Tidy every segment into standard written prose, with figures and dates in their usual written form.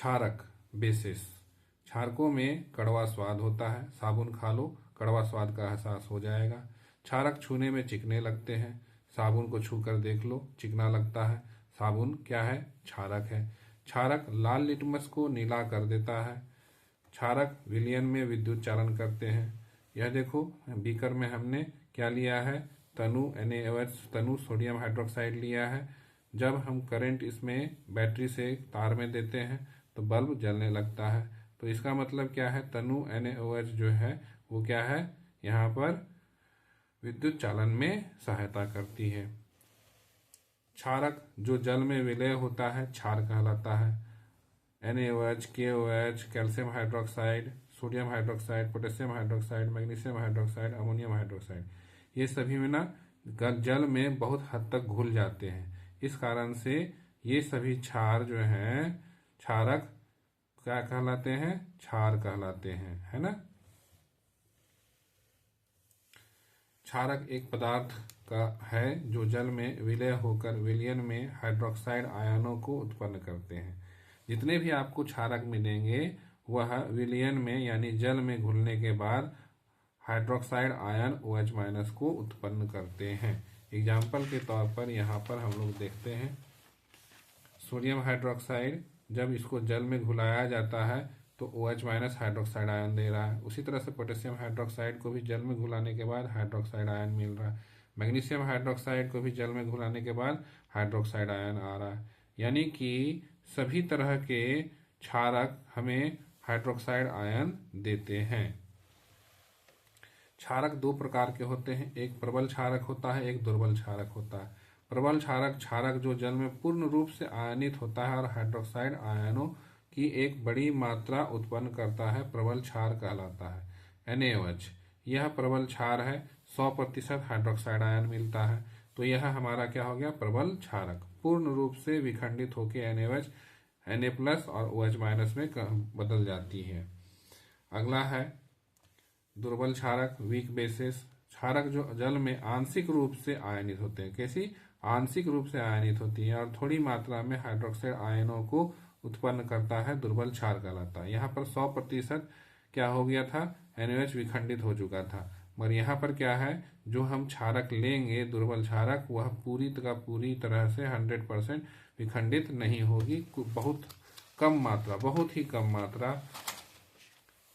क्षारक basis, क्षारकों में कड़वा स्वाद होता है, साबुन खा लो कड़वा स्वाद का एहसास हो जाएगा। क्षारक छूने में चिकने लगते हैं, साबुन को छू कर देख लो चिकना लगता है, साबुन क्या है? क्षारक है। क्षारक लाल लिटमस को नीला कर देता है। क्षारक विलयन में विद्युत चालन करते हैं। यह देखो बीकर में हमने क्या लिया है? तनु NaOH, तनु सोडियम हाइड्रोक्साइड लिया है। जब हम करंट इसमें बैटरी से तार में देते हैं तो बल्ब जलने लगता है। तो इसका मतलब क्या है? तनु NaOH जो है वो क्या है? यहाँ पर विद्युत चालन में सहायता करती है। क्षारक जो जल में विलय होता है क्षार कहलाता है। NaOH, KOH, calcium hydroxide, sodium hydroxide, potassium hydroxide, magnesium hydroxide, ammonium hydroxide, ये सभी में ना जल में बहुत हद तक घुल जाते हैं। इस कारण से ये सभी क्षार जो हैं क्षारक क्या कहलाते हैं? क्षार कहलाते हैं, है ना। क्षारक एक पदार्थ का है जो जल में विलय होकर विलयन में हाइड्रोक्साइड आयनों को उत्पन्न करते हैं। जितने भी आपको क्षारक मिलेंगे वह विलयन में यानी जल में घुलने के बाद हाइड्रोक्साइड आयन OH- को उत्पन्न करते हैं। एग्जाम्पल के तौर पर यहाँ पर हम लोग देखते हैं सोडियम हाइड्रोक्साइड, जब इसको जल में घुलाया जाता है तो OH- हाइड्रोक्साइड आयन दे रहा है। उसी तरह से पोटेशियम हाइड्रोक्साइड को भी जल में घुलाने के बाद हाइड्रोक्साइड आयन मिल रहा है। मैग्नीशियम हाइड्रोक्साइड को भी जल में घुलाने के बाद हाइड्रोक्साइड आयन आ रहा है। यानी कि सभी तरह के क्षारक हमें हाइड्रोक्साइड आयन देते हैं। क्षारक दो प्रकार के होते हैं, एक प्रबल क्षारक होता है, एक दुर्बल क्षारक होता है। प्रबल क्षारक क्षारक जो जल में पूर्ण रूप से आयनित होता है और हाइड्रोक्साइड आयनों की एक बड़ी मात्रा उत्पन्न करता है, प्रबल क्षार कहलाता है। NaOH यह प्रबल क्षार है, 100% हाइड्रोक्साइड आयन मिलता है, तो यह हमारा क्या हो गया? प्रबल क्षारक। पूर्ण रूप से विखंडित होकर NaOH Na+ और OH- में बदल जाती है। अगला है दुर्बल क्षारक, वीक बेसिस, क्षारक जो जल में आंशिक रूप से आयनित होते हैं। कैसी? आंशिक रूप से आयनित होती है और थोड़ी मात्रा में हाइड्रोक्साइड आयनों को उत्पन्न करता है, दुर्बल क्षार कहलाता है। यहाँ पर 100% क्या हो गया था? NaOH विखंडित हो चुका था। मगर यहाँ पर क्या है? जो हम क्षारक लेंगे दुर्बल क्षारक वह पूरी तरह से 100% विखंडित नहीं होगी, बहुत कम मात्रा, बहुत ही कम मात्रा।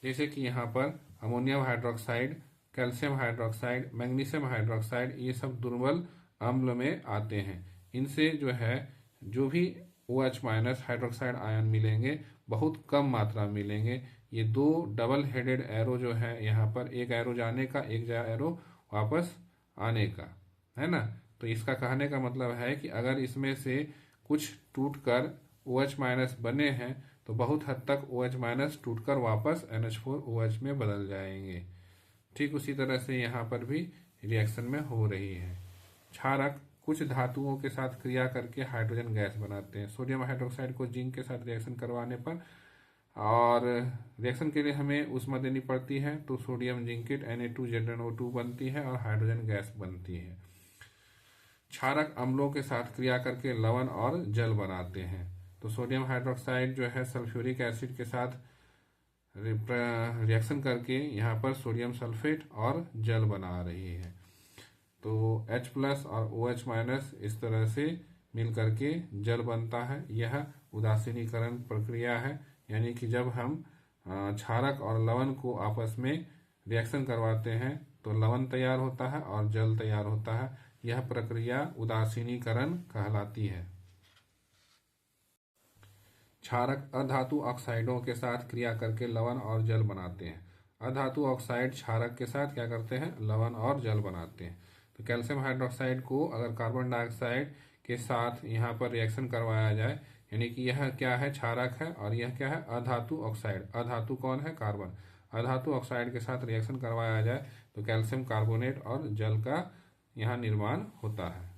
जैसे कि यहाँ पर ammonium hydroxide, calcium hydroxide, magnesium hydroxide, ये सब दुर्बल अम्ल में आते हैं। इनसे जो है जो भी OH- हाइड्रोक्साइड आयन मिलेंगे बहुत कम मात्रा मिलेंगे। ये दो डबल हेडेड एरो जो है यहाँ पर, एक एरो जाने का, एक एरो वापस आने का, है ना। तो इसका कहने का मतलब है कि अगर इसमें से कुछ टूटकर OH- बने हैं तो बहुत हद तक OH- टूटकर वापस NH4OH में बदल जाएंगे। ठीक उसी तरह से यहाँ पर भी रिएक्शन में हो रही है। क्षारक कुछ धातुओं के साथ क्रिया करके हाइड्रोजन गैस बनाते हैं। सोडियम हाइड्रोक्साइड को जिंक के साथ रिएक्शन करवाने पर और रिएक्शन के लिए हमें ऊष्मा देनी पड़ती है तो सोडियम जिंकेट Na2ZnO2 बनती है और हाइड्रोजन गैस बनती है। क्षारक अम्लों के साथ क्रिया करके लवण और जल बनाते हैं। तो सोडियम हाइड्रोक्साइड जो है सल्फ्यूरिक एसिड के साथ रिएक्शन करके यहाँ पर सोडियम सल्फेट और जल बना रही है। तो H+ और OH- इस तरह से मिल करके जल बनता है। यह उदासीनीकरण प्रक्रिया है, यानी कि जब हम क्षारक और लवण को आपस में रिएक्शन करवाते हैं तो लवण तैयार होता है और जल तैयार होता है। यह प्रक्रिया उदासीनीकरण कहलाती है। क्षारक अधातु ऑक्साइडों के साथ क्रिया करके लवण और जल बनाते हैं। अधातु ऑक्साइड क्षारक के साथ क्या करते हैं? लवण और जल बनाते हैं। तो कैल्शियम हाइड्रोक्साइड को अगर कार्बन डाइऑक्साइड के साथ यहाँ पर रिएक्शन करवाया जाए, यानी कि यह क्या है? क्षारक है और यह क्या है? अधातु ऑक्साइड। अधातु कौन है? कार्बन। अधातु ऑक्साइड के साथ रिएक्शन करवाया जाए तो कैल्शियम कार्बोनेट और जल का यहाँ निर्माण होता है।